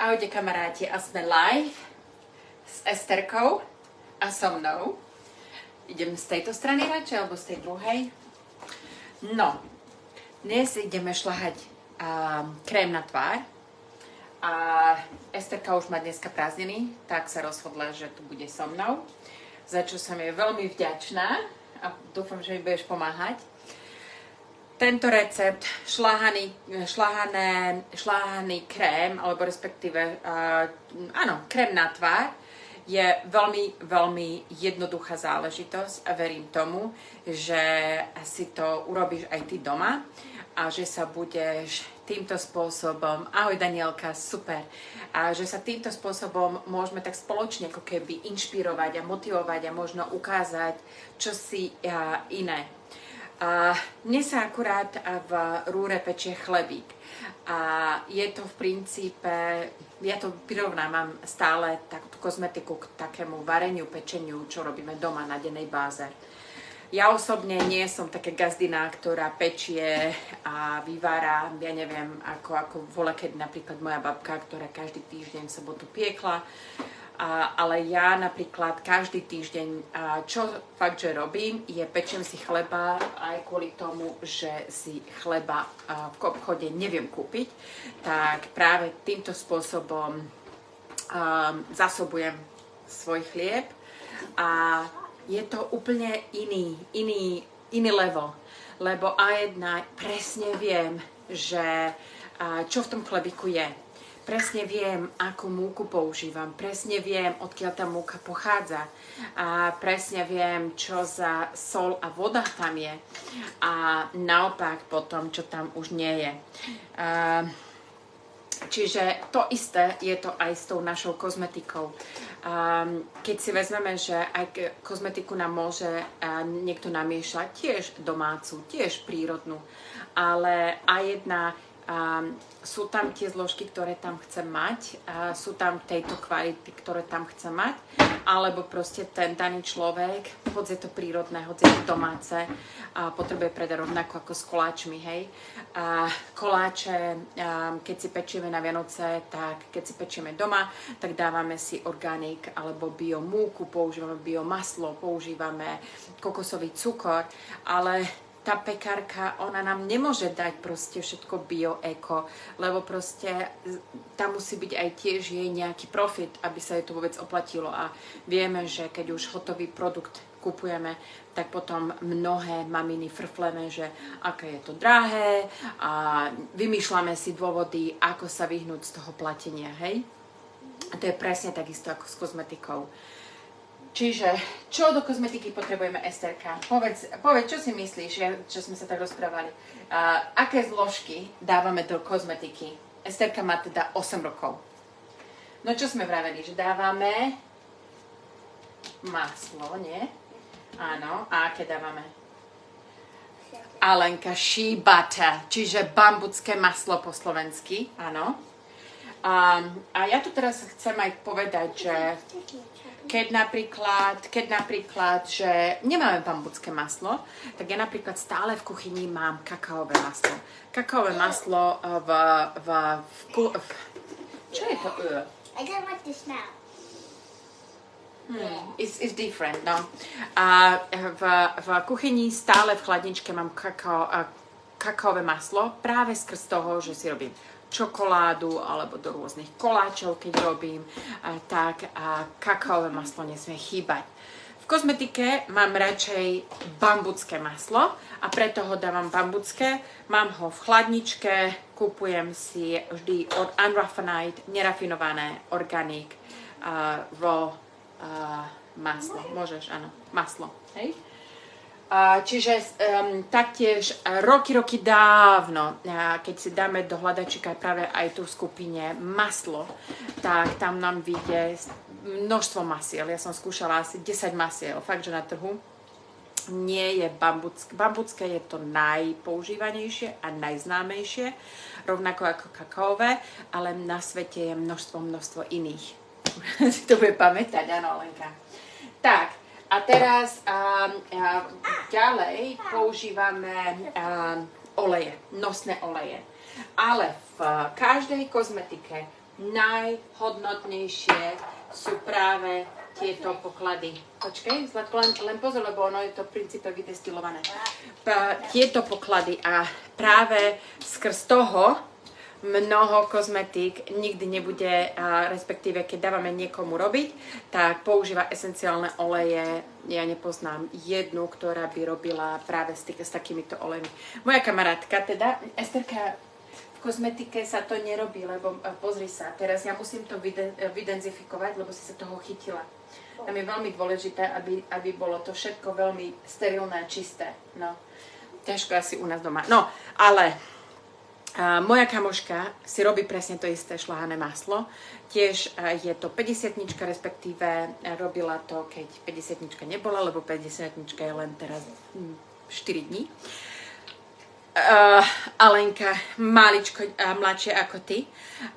Ahojte kamaráti, a sme live s Esterkou a so mnou. Idem z tejto strany radšej, alebo z tej druhej. No, dnes ideme šľahať krém na tvár. A Esterka už má dneska prázdniny, tak sa rozhodla, že tu bude so mnou. Za čo som jej veľmi vďačná a dúfam, že mi budeš pomáhať. Tento recept, šľahaný krém, alebo respektíve, krém na tvár, je veľmi, veľmi jednoduchá záležitosť a verím tomu, že si to urobíš aj ty doma a že sa budeš týmto spôsobom, ahoj Danielka, super, a že sa týmto spôsobom môžeme tak spoločne ako keby inšpirovať a motivovať a možno ukázať čosi iné. Mne sa akurát v rúre pečie chlebík a je to v princípe, ja to prirovnávam stále takú kozmetiku k takému vareniu, pečeniu, čo robíme doma na dennej báze. Ja osobne nie som taká gazdina, ktorá pečie a vyvára, ja neviem, ako volakedy napríklad moja babka, ktorá každý týždeň v sobotu piekla. Ale ja napríklad každý týždeň, čo fakt, že robím, je pečiem si chleba aj kvôli tomu, že si chleba v obchode neviem kúpiť, tak práve týmto spôsobom zásobujem svoj chlieb a je to úplne iný level, lebo aj presne viem, že čo v tom chlebíku je. Presne viem, akú múku používam, presne viem, odkiaľ tá múka pochádza a presne viem, čo za sol a voda tam je a naopak potom, čo tam už nie je. Čiže to isté je to aj s tou našou kozmetikou. Keď si vezmeme, že aj kozmetiku nám môže niekto namiešať, tiež domácu, tiež prírodnú, ale aj jedna sú tam tie zložky, ktoré tam chcem mať, sú tam tejto kvality, ktoré tam chcem mať, alebo proste ten daný človek, hoď je to prírodné, hoď je to domáce, potrebuje predať rovnako ako s koláčmi, hej. Koláče, keď si pečieme na Vianoce, tak keď si pečieme doma, tak dávame si organik alebo biomúku, používame biomaslo, používame kokosový cukor, ale tá pekárka, ona nám nemôže dať proste všetko bio, eko, lebo proste tam musí byť aj tiež jej nejaký profit, aby sa jej to vôbec oplatilo a vieme, že keď už hotový produkt kupujeme, tak potom mnohé maminy frfleme, že aké je to drahé a vymýšľame si dôvody, ako sa vyhnúť z toho platenia, hej? A to je presne takisto ako s kozmetikou. Čiže, čo do kozmetiky potrebujeme, Esterka? Povedz, čo si myslíš, čo sme sa tak rozprávali? Aké zložky dávame do kozmetiky? Esterka má teda 8 rokov. No čo sme vraveli, že dávame maslo, nie? Áno, a aké dávame? Alenka, shea butter, čiže bambucké maslo po slovensky, áno. A ja tu teraz chcem aj povedať, že keď napríklad, že nemáme bambucké maslo, tak ja napríklad stále v kuchyni mám kakaové maslo. Kakaové maslo čo je to? I don't like the smell. It's different, no. A v kuchyni stále v chladničke mám kakaové maslo, práve skrz toho, že si robím čokoládu alebo do rôznych koláčov, keď robím, tak kakaové maslo nesmie chýbať. V kozmetike mám radšej bambucké maslo a preto ho dávam bambucké. Mám ho v chladničke, kupujem si vždy od Unraffined, nerafinované, organic, raw maslo. Môžeš, áno, maslo, hej? Čiže taktiež roky dávno, keď si dáme do hľadačika práve aj tu v skupine maslo, tak tam nám vyjde množstvo masiel. Ja som skúšala asi 10 masiel, fakt, že na trhu. Nie je bambucké. Bambucké je to najpoužívanejšie a najznámejšie, rovnako ako kakaové, ale na svete je množstvo iných. Si to bude pamätať, áno, Lenka. Tak. A teraz ďalej používame oleje, nosné oleje. Ale v každej kozmetike najhodnotnejšie sú práve tieto poklady. Počkej, Zlatko, len pozor, lebo ono je to v princípe vydestilované. Tieto poklady a práve skrz toho mnoho kozmetík nikdy nebude, respektíve keď dávame niekomu robiť, tak používa esenciálne oleje. Ja nepoznám jednu, ktorá by robila práve s takýmito olejmi. Moja kamarátka, teda Esterka, v kozmetike sa to nerobí, lebo pozri sa, teraz ja musím to vydenzifikovať, lebo si sa toho chytila. Tam je veľmi dôležité, aby bolo to všetko veľmi sterilné a čisté. No, ťažko asi u nás doma. No, ale moja kamoška si robí presne to isté šľahané maslo. Tiež je to 50-nička, respektíve robila to, keď 50-nička nebola, lebo 50-nička je len teraz 4 dní. Alenka maličko mladšia ako ty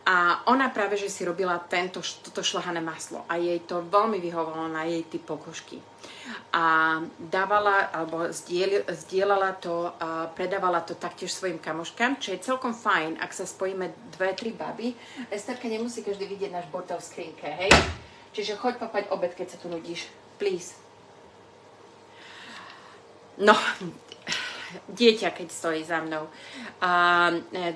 a ona práve, že si robila toto šľahané maslo a jej to veľmi vyhovovalo na jej typ pokožky. A dávala, alebo zdieľala to a predávala to taktiež svojim kamoškám, čo je celkom fajn, ak sa spojíme 2-3 baby. Esterka, nemusí každý vidieť náš bordel v skrinke, hej? Čiže choď papať obed, keď sa tu nudíš. Please. No, dieťa, keď stojí za mnou.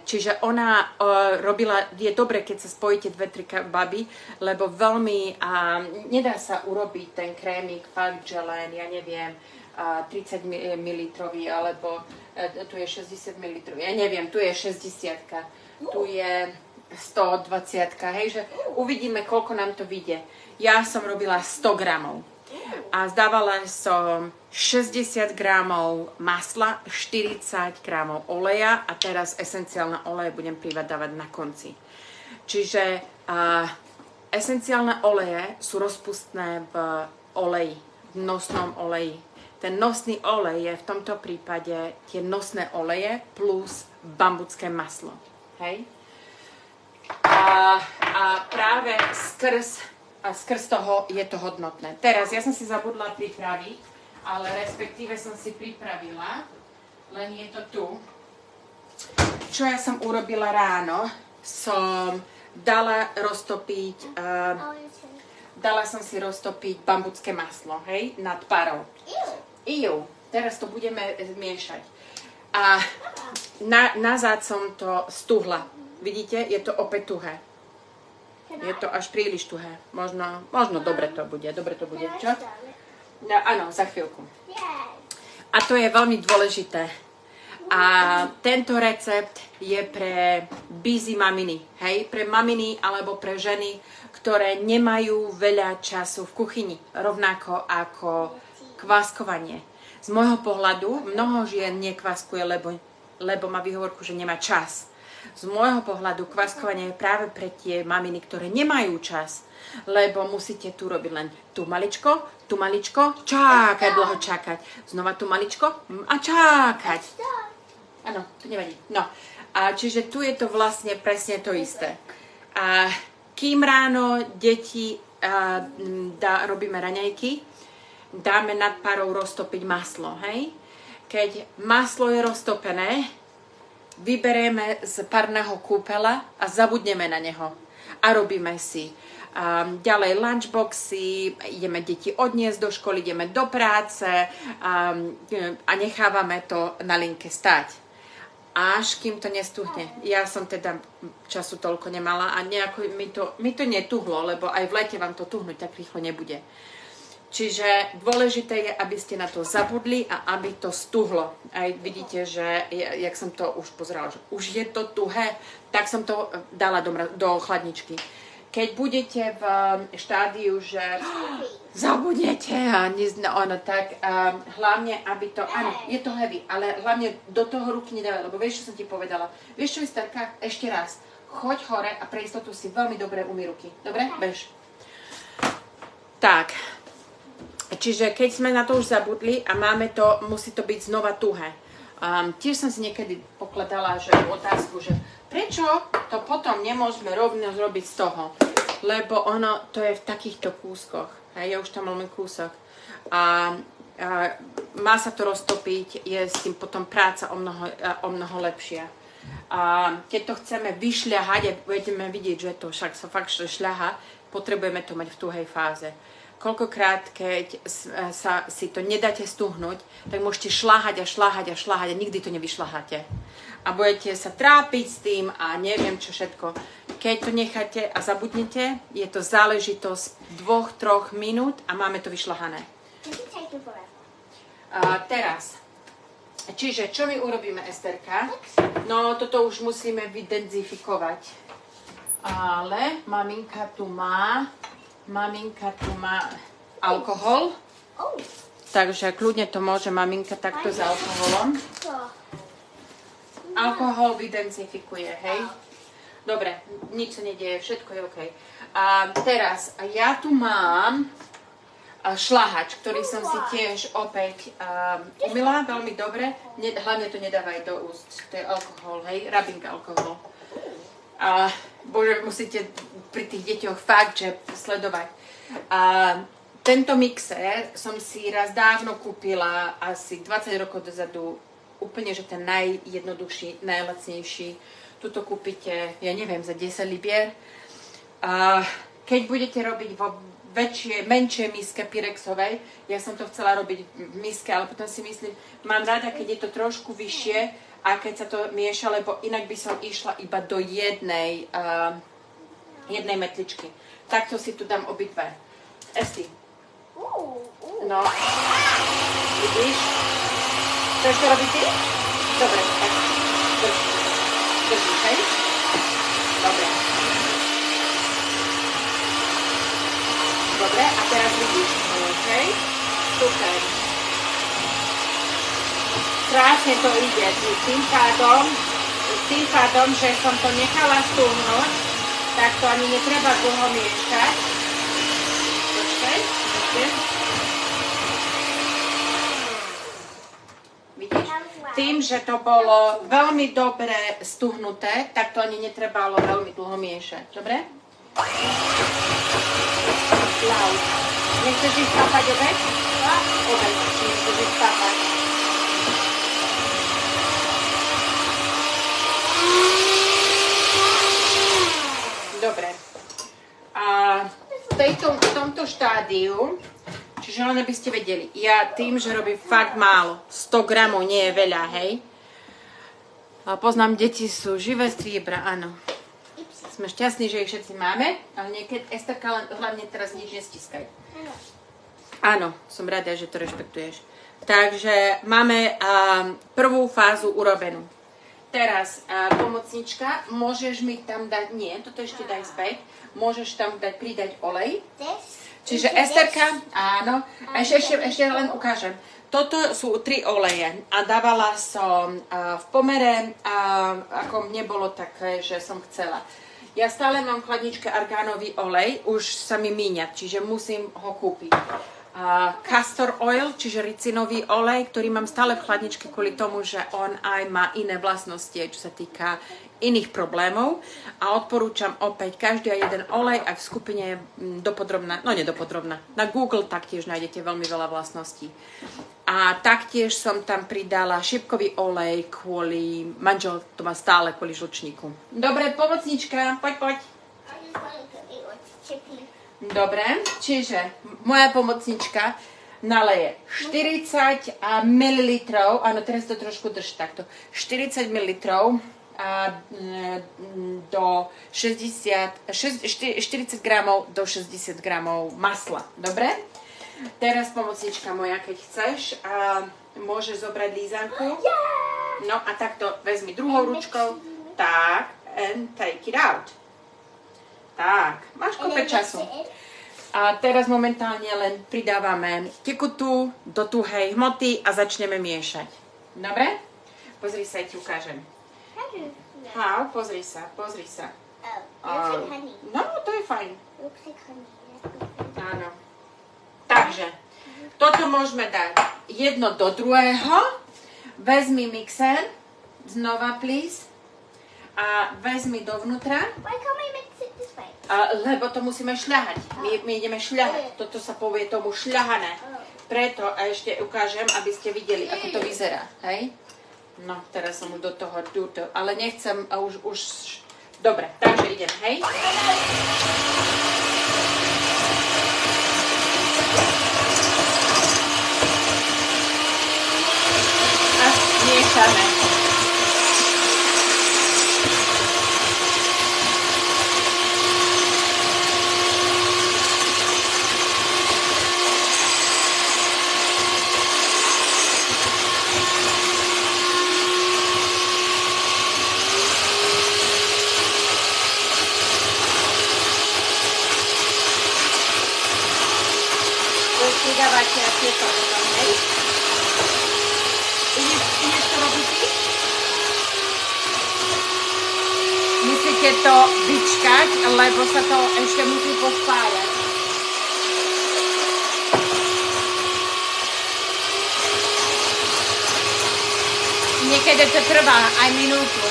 Čiže ona robila, je dobre, keď sa spojíte 2-3 baby, lebo veľmi, nedá sa urobiť ten krémik, fakt, že len, ja neviem, 30 ml, alebo tu je 60 ml, ja neviem, tu je 60, tu je 120, hej, že uvidíme, koľko nám to vyjde. Ja som robila 100 gramov. A zdávala som 60 gramov masla, 40 gramov oleja a teraz esenciálne oleje budem dávať na konci. Čiže esenciálne oleje sú rozpustné v oleji, v nosnom oleji. Ten nosný olej je v tomto prípade tie nosné oleje plus bambucké maslo. Hej? A práve skrz toho je to hodnotné. Teraz, ja som si zabudla pripraviť, ale respektíve som si pripravila, len je to tu. Čo ja som urobila ráno, som dala som si roztopiť bambucké maslo, hej, nad parou. Iu, teraz to budeme miešať. A nazad som to stuhla. Vidíte, je to opäť tuhé. Je to až príliš tuhé. Možno dobre to bude, čo? No, áno, za chvíľku. A to je veľmi dôležité. A tento recept je pre busy maminy, hej? Pre maminy alebo pre ženy, ktoré nemajú veľa času v kuchyni. Rovnako ako kváskovanie. Z môjho pohľadu mnoho žien nekváskuje, lebo má výhovorku, že nemá čas. Z môjho pohľadu kváskovanie je práve pre tie maminy, ktoré nemajú čas, lebo musíte tu robiť len tu maličko, dlho čakať, znova tu maličko a čakať. Áno, to nevadí. No, a čiže tu je to vlastne presne to isté. A kým ráno deti robíme raňajky, dáme nad parou roztopiť maslo, hej? Keď maslo je roztopené, vyberieme z parného kúpela a zabudneme na neho. A robíme si ďalej lunchboxy, ideme deti odniesť do školy, ideme do práce a nechávame to na linke stať. Až kým to nestuhne. Ja som teda času toľko nemala a nejako mi to netuhlo, lebo aj v lete vám to tuhnúť tak rýchlo nebude. Čiže dôležité je, aby ste na to zabudli a aby to stuhlo. Aj vidíte, že jak som to už pozerala, že už je to tuhé, tak som to dala do chladničky. Keď budete v štádiu, že zabudnete tak hlavne, aby to, áno, je to heavy, ale hlavne do toho ruky nedávaj, lebo vieš, čo som ti povedala. Vieš, čo je starka? Ešte raz. Choď hore a pre istotu si veľmi dobre umyj ruky. Dobre? Bež. Tak. Čiže keď sme na to už zabudli a máme to, musí to byť znova tuhé. Tiež som si niekedy pokladala otázku, že prečo to potom nemôžeme rovno zrobiť z toho? Lebo ono to je v takýchto kúskoch. Ja už tam mám len kúsok. A má sa to roztopiť, je s tým potom práca o mnoho lepšia. A keď to chceme vyšľahať, a budeme vidieť, že to však sa fakt šľaha, potrebujeme to mať v tuhej fáze. Koľkokrát, keď si to nedáte stuhnúť, tak môžete šľahať a nikdy to nevyšľaháte. A budete sa trápiť s tým a neviem čo všetko. Keď to necháte a zabudnete, je to záležitosť 2-3 minút a máme to vyšľahané. Teraz, čiže čo my urobíme, Esterka? No, toto už musíme vydenzifikovať. Ale maminka tu má alkohol. Takže kľudne to môže maminka takto s alkoholom. Alkohol vydenzifikuje, hej? Dobre, nič sa nedieje, všetko je OK. A teraz, ja tu mám šľahač, ktorý som si tiež opäť umyla veľmi dobre. Hlavne to nedávaj do úst, to je alkohol, hej? Rubbing alkohol. Bože, musíte pri tých deťoch fakt, že sledovať. Tento mixer som si raz dávno kúpila, asi 20 rokov dozadu, úplne, že ten najjednoduchší, najlacnejší. Tuto kúpite, ja neviem, za 10 libier. Keď budete robiť vo menšej miske pyrexovej, ja som to chcela robiť v miske, ale potom si myslím, mám rada, keď je to trošku vyššie a keď sa to mieša, lebo inak by som išla iba do jednej metličky. Takto si tu dám obidve. Esti. No. Vidíš? Chceš to robiť ty? Dobre, tak drží, hej? Dobre. Dobre, a teraz vidíš, hej? Super. Krásne to ide. Tým pádom, že som to nechala stuhnúť, tak to ani netreba dlho miešať. Počkaj, vidíš? Tým, že to bolo veľmi dobre stuhnuté, tak to ani netrebalo veľmi dlho miešať. Dobre? Loud. Nechceš ísť spápať obed? Obed, nechceš ísť spápať. Dobre. A v tomto štádiu, čiže len aby ste vedeli, ja tým, že robím fakt málo, 100 gramov nie je veľa, hej. A poznám, deti sú živé striebra, áno. Sme šťastní, že ich všetci máme, ale niekedy, Esterka, hlavne teraz nič nestiskaj. Áno, som rada, že to rešpektuješ. Takže máme prvú fázu urobenú. Teraz pomocnička, môžeš mi tam dať, nie, toto ešte daj späť, môžeš tam pridať olej. Čiže Esterka, áno, ešte len ukážem. Toto sú 3 oleje a dávala som v pomere, ako nebolo také, že som chcela. Ja stále mám v chladničke argánový olej, už sa mi míňa, čiže musím ho kúpiť. Castor oil, čiže ricinový olej, ktorý mám stále v chladničke kvôli tomu, že on aj má iné vlastnosti, čo sa týka iných problémov. A odporúčam opäť každý jeden olej, aj v skupine dopodrobná, no nedopodrobná, na Google taktiež nájdete veľmi veľa vlastností. A taktiež som tam pridala šípkový olej kvôli, manžel to má stále kvôli žlčníku. Dobre, pomocnička, poď. Dobre, čiže moja pomocnička naleje 40 ml, áno, teraz to trošku drž takto, 40 ml do 40 gramov do 60 gramov masla, dobre? Teraz pomocnička moja, keď chceš, môžeš zobrať lízanku, no a takto vezmi druhou ručkou, tak, and take it out. Tak, máš kope času. A teraz momentálne len pridávame tekutú do tuhej hmoty a začneme miešať. Dobre? Pozri sa, ja ti ukážem. How? Pozri sa. No, to je fajn. Áno. Takže, toto môžeme dať jedno do druhého. Vezmi mixer, znova please. A vezmi dovnútra. Why can't we mix it this way? Lebo to musíme šľahať. My ideme šľahať. Toto sa povie tomu šľahané. Preto ešte ukážem, aby ste videli, ako to vyzerá. Hej? No, teraz som už do toho, ale nechcem, a už... Dobre, takže idem, hej? A miešame. Pridávate tieto potom, hej? Ideš to robiť ty? Musíte to vyčkať, lebo sa to ešte musí pospájať. Niekedy to trvá aj minútu.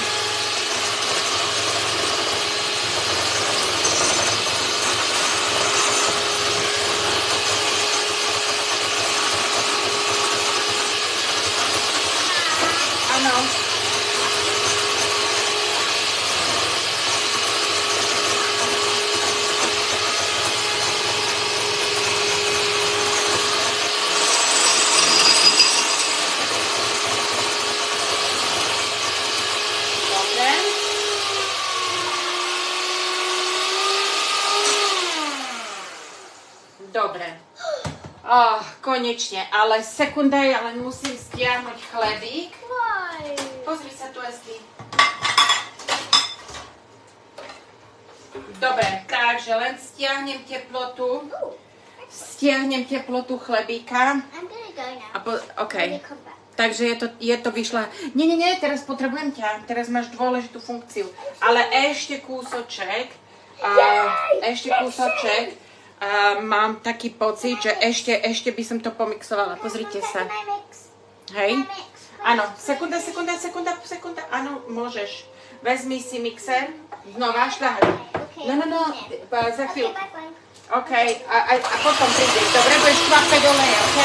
Dobre. Konečne, ale sekunda, ja len musím stiahnuť chlebík. Why? Pozri sa tu, Esti. Dobre, takže len stiahnem teplotu chlebíka. I'm gonna go now. OK. Takže je to vyšla. Nie, teraz potrebujem ťa. Teraz máš dôležitú funkciu. Ale ešte kúsoček. Mám taký pocit, že ešte by som to pomixovala. Pozrite sa. Hej. Áno, sekunda. Áno, môžeš. Vezmi si mixer. Znova šľahaj. No, za chvíľu. OK, a potom prídeš. Dobre, budeš kvapať oleje, OK?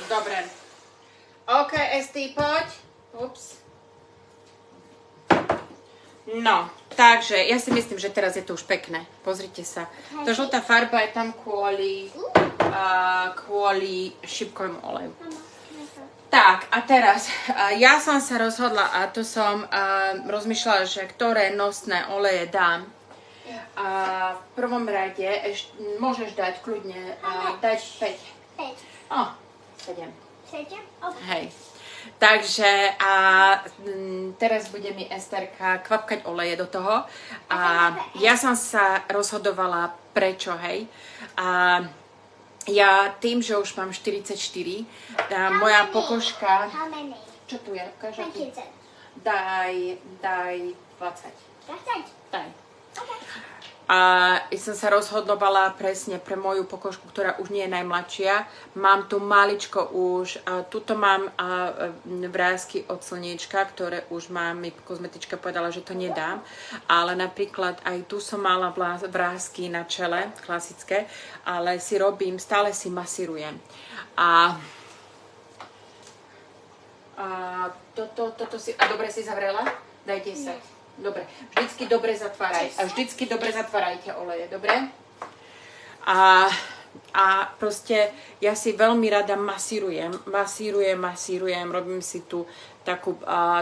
Dobre. OK, Esti, poď. Ups. No, takže ja si myslím, že teraz je to už pekné. Pozrite sa. Tá žltá farba je tam kvôli šipkovému oleju. Tak, a teraz, ja som sa rozhodla, a to som rozmýšľala, že ktoré nosné oleje dám. V prvom rade môžeš dať kľudne, dať 5. 7. Okay. Hej. Takže teraz bude mi Esterka kvapkať oleje do toho. A ja som sa rozhodovala prečo, hej. Ja tým, že už mám 44, moja pokožka... How many? Čo tu je? Ukáž, Thank you, sir. Daj 20. Daj. Okay. A som sa rozhodovala presne pre moju pokožku, ktorá už nie je najmladšia. Mám tu maličko už, tuto mám vrásky od slniečka, ktoré už mám, mi kozmetička povedala, že to nedám. Ale napríklad aj tu som mala vrásky na čele, klasické, ale si robím, stále si masírujem. Toto si, dobre si zavrela? Daj 10. Dobre, vždycky dobre zatváraj. A vždycky dobre zatvárajte oleje, dobre? A proste ja si veľmi rada masírujem, robím si tu takú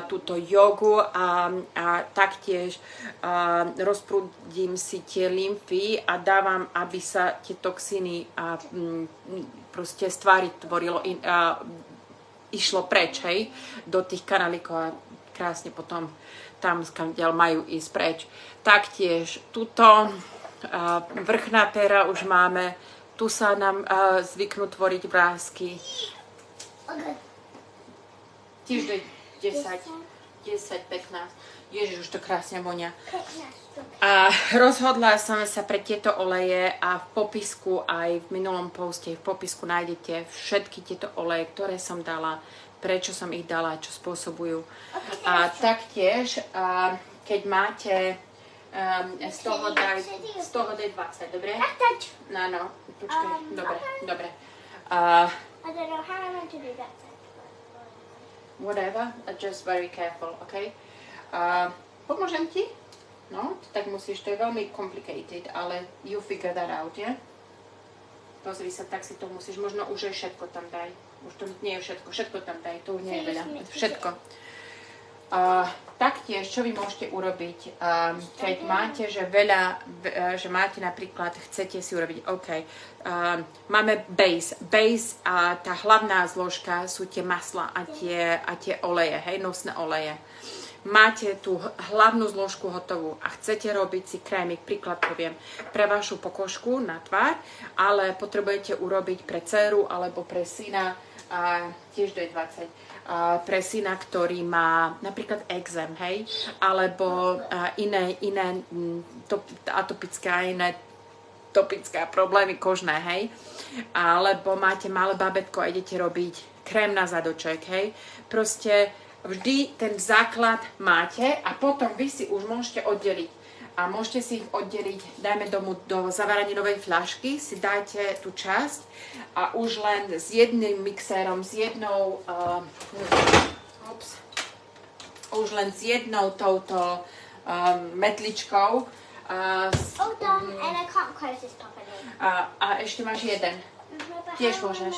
túto jogu a taktiež rozprúdim si tie lymfy a dávam, aby sa tie toxíny proste z tvári tvorilo, išlo preč, hej, do tých kanálíkov a krásne potom tam, skamdiaľ majú ísť preč. Taktiež tuto vrchná péra už máme, tu sa nám zvyknú tvoriť vrásky. Tiež 10. 10, 15. Ježiš, už to krásne vonia. 15. A rozhodla som sa pre tieto oleje a v popisku, aj v minulom poste, v popisku nájdete všetky tieto oleje, ktoré som dala, prečo som ich dala, čo spôsobujú. A taktiež, keď máte z toho daj 20, dobre? No, počkaj, dobre. I don't know how I'm going to do that. Whatever, just very careful, okay? Pomôžem ti? No, tak musíš, to je veľmi complicated, ale you figure that out, yeah? Pozri sa, tak si to musíš, možno už aj všetko tam daj. Už to nie je všetko tam daj, to už nie je veľa, všetko. Taktiež, čo vy môžete urobiť, keď máte, že že máte napríklad, chcete si urobiť, máme base a tá hlavná zložka sú tie masla a tie oleje, hej, nosné oleje. Máte tú hlavnú zložku hotovú a chcete robiť si krémik, príklad poviem, pre vašu pokožku na tvár, ale potrebujete urobiť pre dceru alebo pre syna, tiež do 20, pre syna, ktorý má napríklad exém, hej, alebo iné atopické a iné topické problémy kožné, hej, alebo máte malé babetko a idete robiť krém na zadoček, hej, proste vždy ten základ máte a potom vy si už môžete oddeliť. A môžete si ich oddeliť, dajme do zavaraninovej fľašky, si dajte tú časť a už len s jedným mixérom, s jednou touto metličkou. A ešte máš jeden. Tiež môžeš.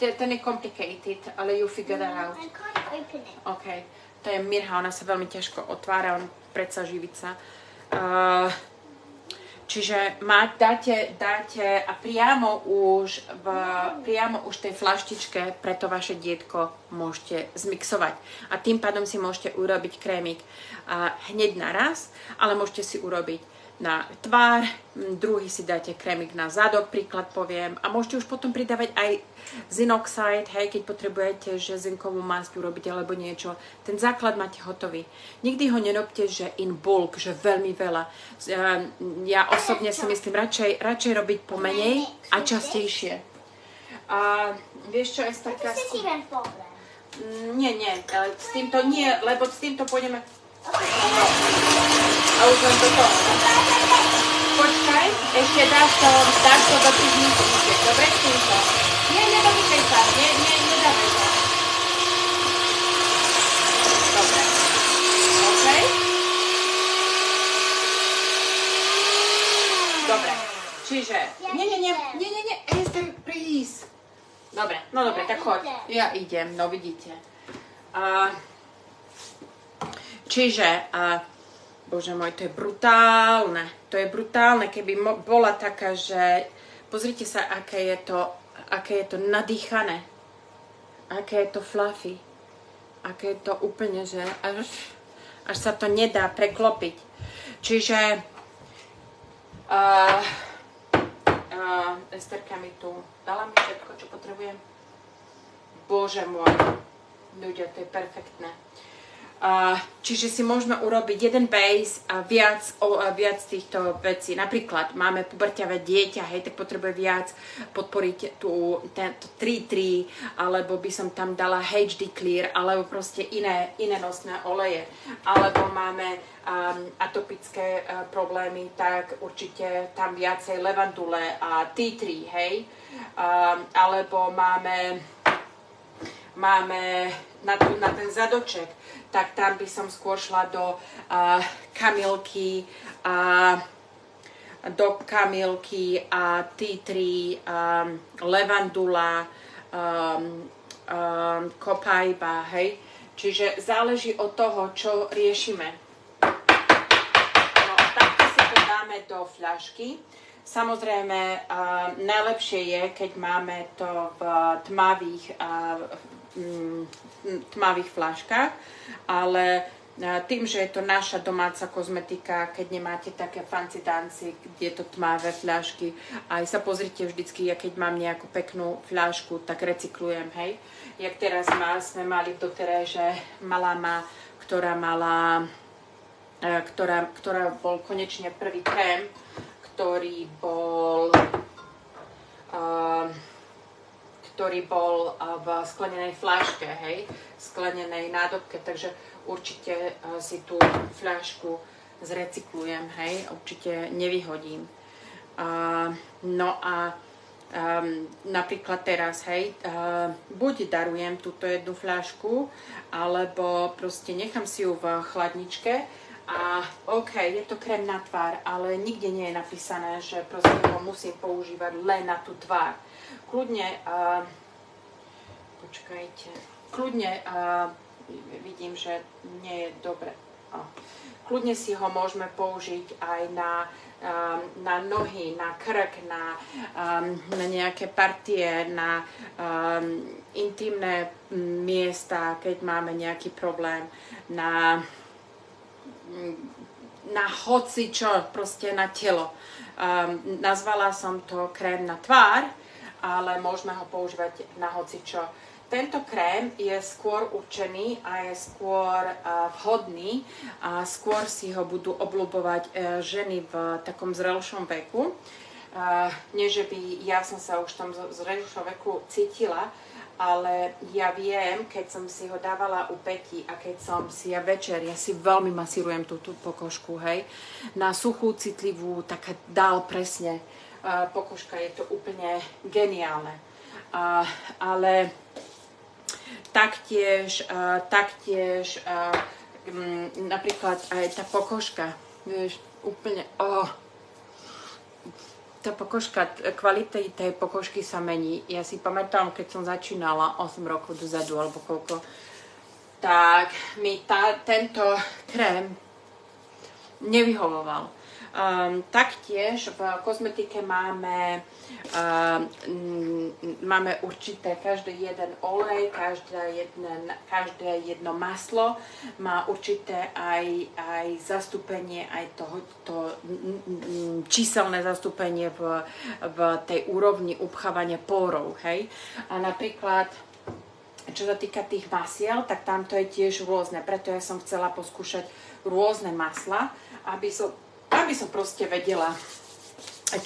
Ten je complicated, ale you figure that out. I can't open it. OK. To je Mirha, ona sa veľmi ťažko otvára, on predsa živica. Čiže dáte a priamo už tej flaštičke pre to vaše dietko môžete zmixovať. A tým pádom si môžete urobiť krémik hneď naraz, ale môžete si urobiť na tvár, druhý si dáte krémik na zadok, príklad poviem, a môžete už potom pridávať aj Zinoxide, hej, keď potrebujete, že zinkovú masť urobiť alebo niečo. Ten základ máte hotový. Nikdy ho nerobte, že in bulk, že veľmi veľa. Ja osobne si myslím, radšej robiť pomenej a častejšie. A vieš čo, Esterka? Nie, s týmto nie, lebo s týmto pôjdeme... A už len toto. Počkaj, ešte dáš to do tých místničiek. Dobre, s týmto. Nie, nedotýkaj sa. Nedávaj to. Dobre. OK? Dobre. Čiže... Nie, Ester, please. Dobre, no dobre, tak choď. Ja idem, no vidíte. Čiže... Bože môj, to je brutálne. To je brutálne, keby bola taká, že... Pozrite sa, aké je to nadýchané. Aké je to fluffy. Aké je to úplne, že... Až sa to nedá preklopiť. Čiže... Esterka mi tu dala mi všetko, čo potrebujem. Bože môj. Ľudia, to je perfektné. Čiže si môžeme urobiť jeden base a viac týchto vecí. Napríklad máme puberťavé dieťa, hej, tak potrebuje viac podporiť tento 3-3, alebo by som tam dala HD Clear, alebo proste iné nosné oleje. Alebo máme atopické problémy, tak určite tam viacej levandule a tea tree, hej. Alebo máme na ten zadoček, tak tam by som skôr šla do kamilky a tea tree, levandula, kopajba, hej. Čiže záleží od toho, čo riešime. No, takto si to dáme do fľašky. Samozrejme, najlepšie je, keď máme to v tmavých fľaškách, ale tým, že je to naša domáca kozmetika, keď nemáte také fancy dancy, kde je to tmavé fľašky, aj sa pozrite vždycky, ja keď mám nejakú peknú fľašku, tak recyklujem, hej. Jak teraz sme mali v dotere, že malá má, ktorá mala, ktorá bol konečne prvý krém, ktorý bol v sklenenej fľaške, hej, sklenenej nádobke, takže určite si tú fľašku zrecyklujem, hej, určite nevyhodím. No a napríklad teraz, hej, buď darujem túto jednu fľašku, alebo proste nechám si ju v chladničke a OK, je to krém na tvár, ale nikde nie je napísané, že proste ho musím používať len na tú tvár. Kľudne, počkajte, kľudne, vidím, že nie je dobre. Kľudne si ho môžeme použiť aj na nohy, na krk, na nejaké partie, na intimné miesta, keď máme nejaký problém, na hocičo, proste na telo. Nazvala som to krém na tvár, ale môžeme ho používať na hocičo. Tento krém je skôr určený a je skôr vhodný a skôr si ho budú obľúbovať ženy v takom zrelšom veku. Nie, že by ja som sa už v tom zrelšom veku cítila, ale ja viem, keď som si ho dávala u Peti a keď som si ja si veľmi masírujem tú pokožku, hej, na suchú, citlivú, taká dál presne. Pokožka je to úplne geniálne. Ale taktiež napríklad aj tá pokožka, vieš, úplne, tá pokožka, kvalita tej pokožky sa mení. Ja si pamätám, keď som začínala 8 rokov dozadu, alebo koľko, tak mi tento krém nevyhovoval. Taktiež v kozmetike máme určité, každý jeden olej, každé jedno maslo má určité aj zastúpenie, aj to číselné zastúpenie v tej úrovni upchávania pórov, hej. A napríklad čo sa týka tých masiel, tak tam to je tiež rôzne, preto ja som chcela poskúšať rôzne masla, aby som proste vedela,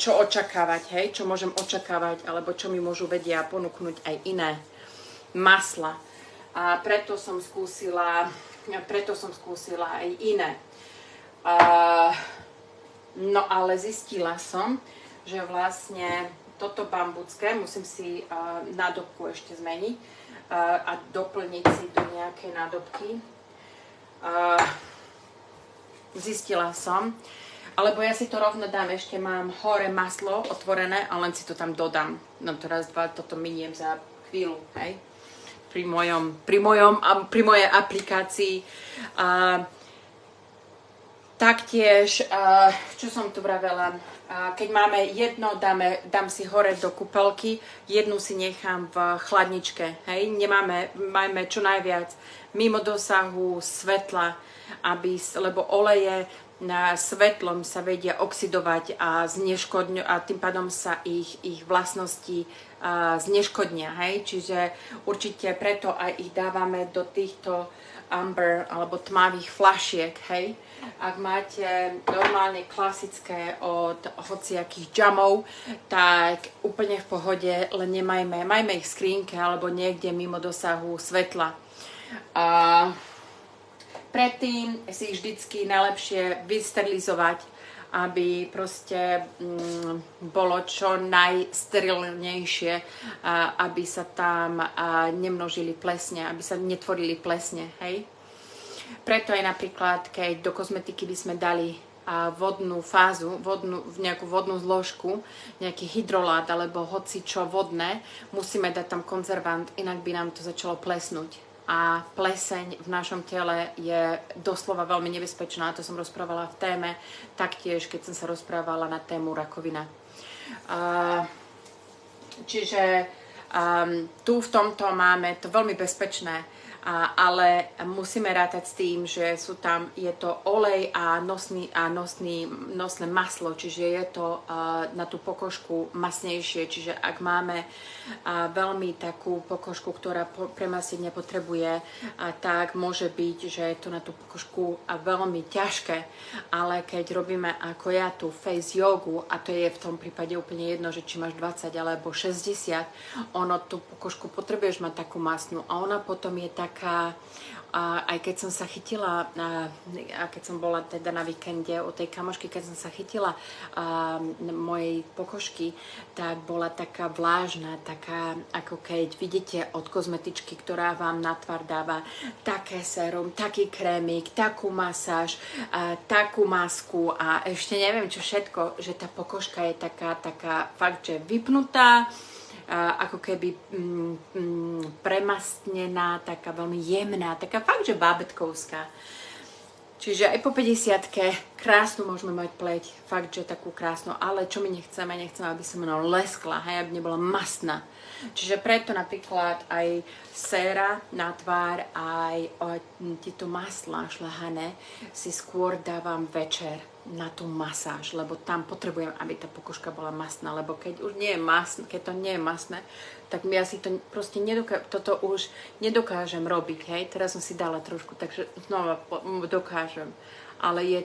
čo očakávať, hej, čo môžem očakávať, alebo čo mi môžu vedia ponúknuť aj iné masla. A preto som skúsila aj iné. No ale zistila som, že vlastne toto bambucké musím si nádobku ešte zmeniť a doplniť si do nejakej nádobky. Zistila som, alebo ja si to rovno dám, ešte mám hore maslo otvorené a len si to tam dodám. No to raz, dva, toto miniem za chvíľu, hej. Pri mojej aplikácii. Taktiež, čo som tu vravela, keď máme jedno, dám si hore do kúpeľky, jednu si nechám v chladničke, hej. Máme čo najviac mimo dosahu svetla, lebo oleje na svetlom sa vedia oxidovať a tým pádom sa ich vlastnosti zneškodnia, hej? Čiže určite preto aj ich dávame do týchto amber alebo tmavých fľašiek, hej? Ak máte normálne klasické od hociakých džamov, tak úplne v pohode, len majme ich v skrínke alebo niekde mimo dosahu svetla. Predtým si ich vždycky najlepšie vysterilizovať, aby proste bolo čo najsterilnejšie, aby sa tam nemnožili plesne, aby sa netvorili plesne, hej. Preto aj napríklad, keď do kozmetiky by sme dali vodnú fázu, nejakú vodnú zložku, nejaký hydrolát alebo hoci čo vodné, musíme dať tam konzervant, inak by nám to začalo plesnúť. A pleseň v našom tele je doslova veľmi nebezpečná. To som rozprávala v téme, taktiež keď som sa rozprávala na tému rakovina. Čiže tu v tomto máme to veľmi bezpečné. ale musíme rátať s tým, že je to olej a nosné maslo, čiže je to na tú pokožku masnejšie, čiže ak máme veľmi takú pokožku, ktorá premasiť nepotrebuje, tak môže byť, že je to na tú pokožku veľmi ťažké, ale keď robíme ako ja tú face jogu, a to je v tom prípade úplne jedno, že či máš 20 alebo 60, tú pokožku potrebuješ mať takú masnú a ona potom je taká, aj keď som sa chytila, a keď som bola teda na víkende u tej kamošky, keď som sa chytila mojej pokožky, tak bola taká vlážna, taká ako keď vidíte od kozmetičky, ktorá vám na tvár dáva také sérum, taký krémik, takú masáž, takú masku a ešte neviem čo všetko, že tá pokožka je taká fakt, že vypnutá, ako keby premastnená, taká veľmi jemná, taká fakt, že bábätkovská. Čiže aj po 50-ke krásnu môžeme mať pleť, fakt, že takú krásnu, ale čo my nechceme, aby sa mnou leskla, hej, aby nebola mastná. Čiže preto napríklad aj séra na tvár, aj tieto maslá šľahané si skôr dávam večer na tú masáž, lebo tam potrebujem, aby tá pokožka bola mastná, lebo keď už nie je mastné, keď to nie je mastné, tak ja si to proste toto už nedokážem robiť, hej, teraz som si dala trošku, takže znova dokážem, ale je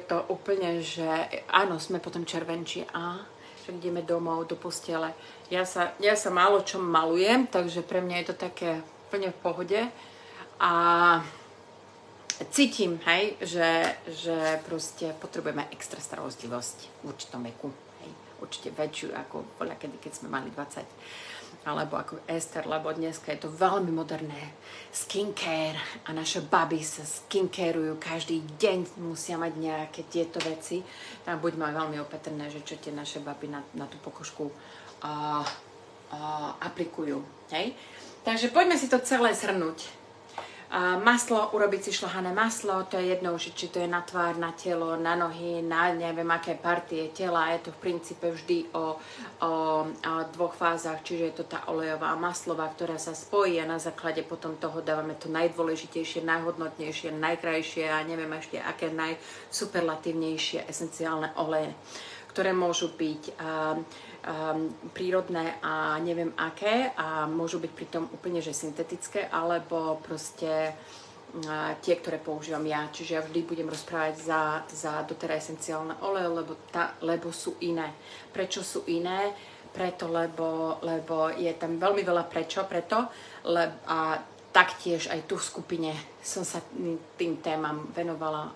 to úplne, že áno, sme potom červenčí že ideme domov do postele. Ja sa málo čo malujem, takže pre mňa je to také úplne v pohode a cítim, hej, že proste potrebujeme extra starostlivosť v určitom veku, hej, určite väčšiu ako bola kedy, keď sme mali 20, alebo ako Ester, lebo dneska je to veľmi moderné skincare a naše baby sa skincareujú každý deň, musia mať nejaké tieto veci, tak buďme veľmi opatrné, že čo tie naše baby na tú pokožku aplikujú, hej. Takže poďme si to celé zhrnúť. Maslo, urobiť si šľahané maslo, to je jedno, či to je na tvár, na telo, na nohy, na neviem aké partie tela, je to v princípe vždy o dvoch fázach, čiže je to tá olejová a maslová, ktorá sa spojí a na základe potom toho dávame to najdôležitejšie, najhodnotnejšie, najkrajšie a neviem ešte aké najsuperlatívnejšie esenciálne oleje, ktoré môžu byť prírodné a neviem aké a môžu byť pritom úplne že syntetické alebo proste tie, ktoré používam ja. Čiže ja vždy budem rozprávať za doteraj esenciálne oleje, lebo sú iné. Prečo sú iné? Preto, lebo je tam veľmi veľa preto a taktiež aj tu v skupine som sa tým témam venovala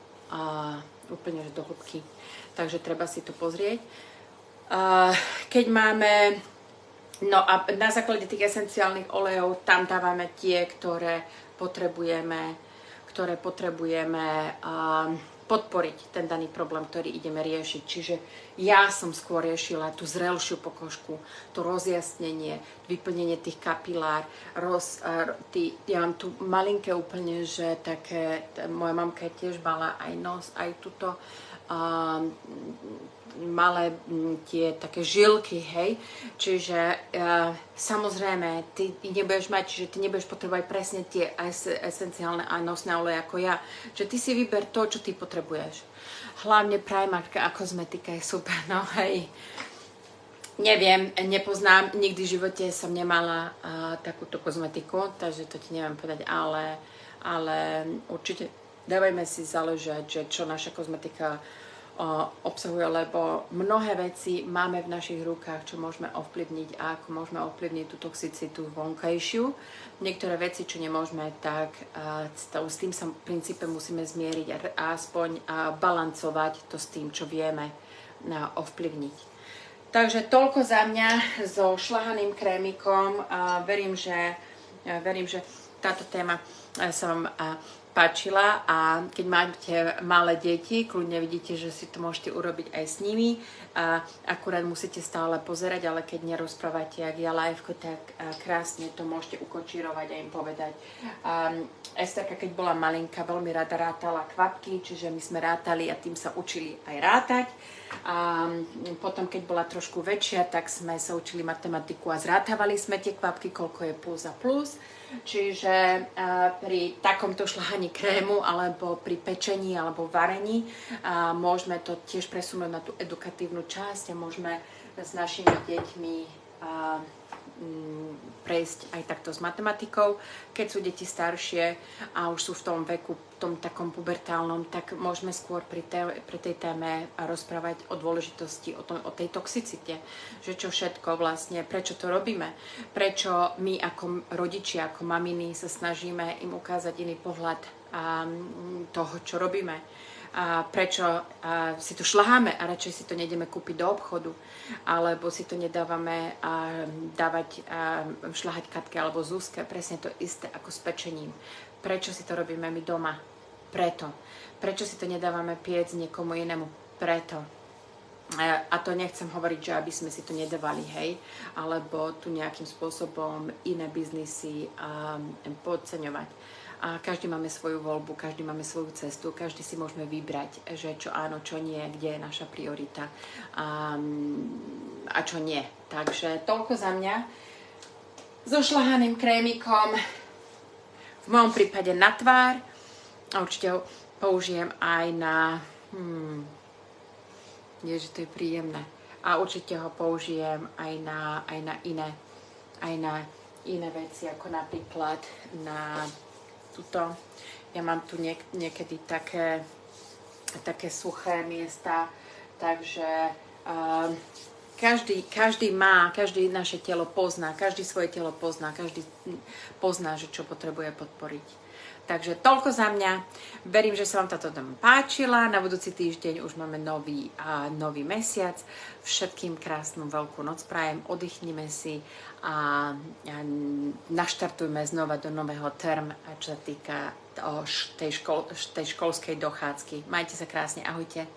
úplne že do hĺbky. Takže treba si to pozrieť. Keď máme, no a na základe tých esenciálnych olejov tam dávame tie, ktoré potrebujeme podporiť ten daný problém, ktorý ideme riešiť. Čiže ja som skôr riešila tú zrelšiu pokožku, to rozjasnenie, vyplnenie tých kapilár, ja mám tu malinké úplne, že také, moja mamka tiež mala aj nos, aj tuto, malé tie také žilky, hej, čiže samozrejme ty nebudeš mať, čiže ty nebudeš potrebovať presne tie esenciálne a nosné oleje ako ja, že ty si vyber to, čo ty potrebuješ. Hlavne primarka a kozmetika je super, no hej. Neviem, nepoznám, nikdy v živote som nemala takúto kozmetiku, takže to ti neviem povedať, ale určite dávajme si záležať, že čo naša kozmetika obsahuje, lebo mnohé veci máme v našich rukách, čo môžeme ovplyvniť a ako môžeme ovplyvniť tú toxicitu vonkajšiu. Niektoré veci, čo nemôžeme, tak s tým sa v princípe musíme zmieriť a aspoň balancovať to s tým, čo vieme ovplyvniť. Takže toľko za mňa so šľahaným krémikom. Verím, že táto téma sa vám páčila a keď máte malé deti, kľudne vidíte, že si to môžete urobiť aj s nimi. Akurát musíte stále pozerať, ale keď nerozprávate, jak ja liveko, tak krásne to môžete ukočírovať a im povedať. Esterka, keď bola malinká, veľmi rada rátala kvapky, čiže my sme rátali a tým sa učili aj rátať. A potom, keď bola trošku väčšia, tak sme sa učili matematiku a zrátavali sme tie kvapky, koľko je plus a plus. Čiže pri takomto šľahaní krému alebo pri pečení alebo varení môžeme to tiež presunúť na tú edukatívnu časť a môžeme s našimi deťmi prejsť aj takto s matematikou. Keď sú deti staršie a už sú v tom veku, v tom takom pubertálnom, tak môžeme skôr pri tej téme rozprávať o dôležitosti, o tej toxicite, že čo všetko vlastne, prečo to robíme, prečo my ako rodičia, ako maminy sa snažíme im ukázať iný pohľad toho, čo robíme. A prečo si to šľaháme a radšej si to nejdeme kúpiť do obchodu, alebo si to nedávame dávať šľahať Katke alebo Zuzke, presne to isté ako s pečením. Prečo si to robíme my doma? Preto. Prečo si to nedávame piec niekomu inému? Preto. A to nechcem hovoriť, že aby sme si to nedávali, hej, alebo tu nejakým spôsobom iné biznisy podceňovať. A každý máme svoju voľbu, každý máme svoju cestu, každý si môžeme vybrať, že čo áno, čo nie, kde je naša priorita a čo nie. Takže toľko za mňa. So šľahaným krémikom, v mojom prípade na tvár, a určite ho použijem aj na... Ježi, to je príjemné. A určite ho použijem aj na iné veci, ako napríklad na... Ja mám tu niekedy také suché miesta, takže každý naše telo pozná, každý svoje telo pozná, každý pozná, že čo potrebuje podporiť. Takže toľko za mňa. Verím, že sa vám táto téma páčila. Na budúci týždeň už máme nový mesiac. Všetkým krásnu veľkú noc prajem. Oddychnime si a naštartujme znova do nového term, čo sa týka tej školskej dochádzky. Majte sa krásne. Ahojte.